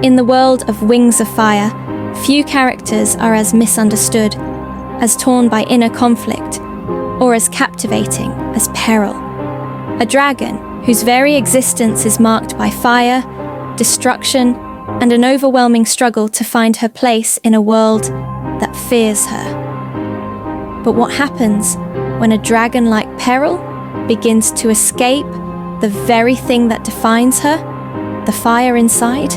In the world of Wings of Fire, few characters are as misunderstood, as torn by inner conflict, or as captivating as Peril. A dragon whose very existence is marked by fire, destruction, and an overwhelming struggle to find her place in a world that fears her. But what happens when a dragon like Peril begins to escape the very thing that defines her, the fire inside?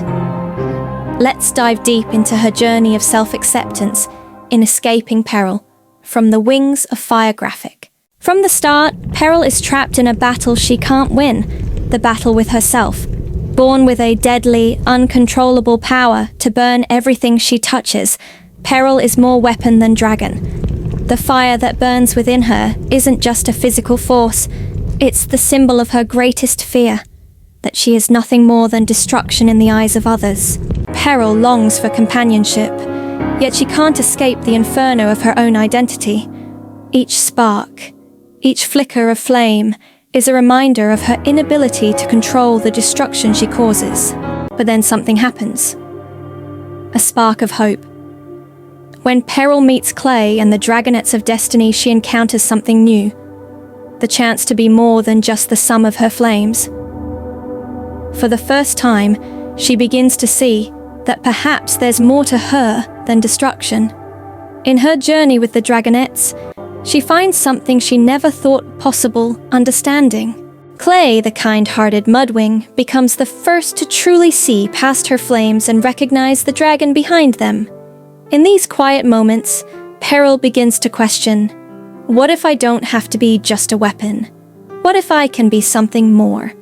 Let's dive deep into her journey of self-acceptance in Escaping Peril from the Wings of Fire graphic. From the start, Peril is trapped in a battle she can't win, the battle with herself. Born with a deadly, uncontrollable power to burn everything she touches, Peril is more weapon than dragon. The fire that burns within her isn't just a physical force, it's the symbol of her greatest fear, that she is nothing more than destruction in the eyes of others. Peril longs for companionship, yet she can't escape the inferno of her own identity. Each spark, each flicker of flame, is a reminder of her inability to control the destruction she causes. But then something happens. A spark of hope. When Peril meets Clay and the dragonets of destiny, she encounters something new. The chance to be more than just the sum of her flames. For the first time, she begins to see that perhaps there's more to her than destruction. In her journey with the dragonets, she finds something she never thought possible: understanding. Clay, the kind-hearted mudwing, becomes the first to truly see past her flames and recognize the dragon behind them. In these quiet moments, Peril begins to question, what if I don't have to be just a weapon? What if I can be something more?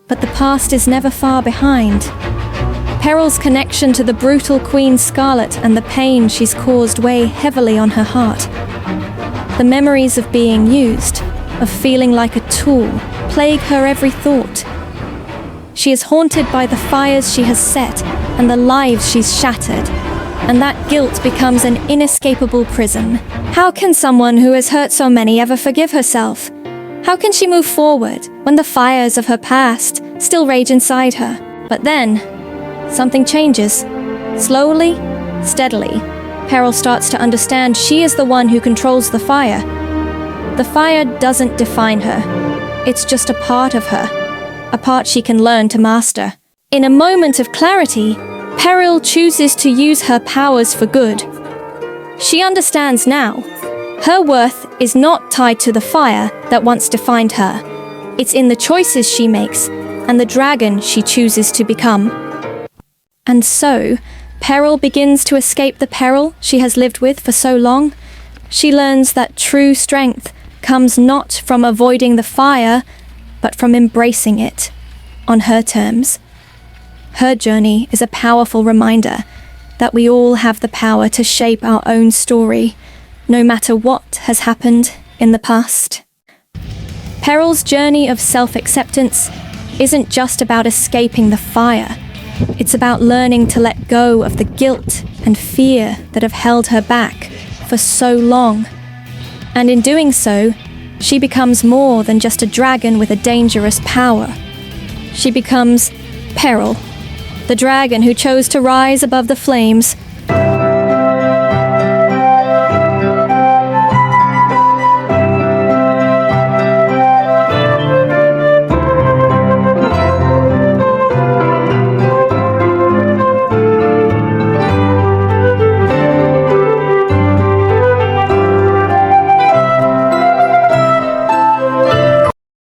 But the past is never far behind. Peril's connection to the brutal Queen Scarlet and the pain she's caused weigh heavily on her heart. The memories of being used, of feeling like a tool, plague her every thought. She is haunted by the fires she has set and the lives she's shattered, and that guilt becomes an inescapable prison. How can someone who has hurt so many ever forgive herself? How can she move forward when the fires of her past still rage inside her? But then, something changes. Slowly, steadily, Peril starts to understand she is the one who controls the fire. The fire doesn't define her. It's just a part of her, a part she can learn to master. In a moment of clarity, Peril chooses to use her powers for good. She understands now. Her worth is not tied to the fire that once defined her. It's in the choices she makes and the dragon she chooses to become. And so, Peril begins to escape the peril she has lived with for so long. She learns that true strength comes not from avoiding the fire, but from embracing it on her terms. Her journey is a powerful reminder that we all have the power to shape our own story, no matter what has happened in the past. Peril's journey of self-acceptance isn't just about escaping the fire. It's about learning to let go of the guilt and fear that have held her back for so long. And in doing so, she becomes more than just a dragon with a dangerous power. She becomes Peril, the dragon who chose to rise above the flames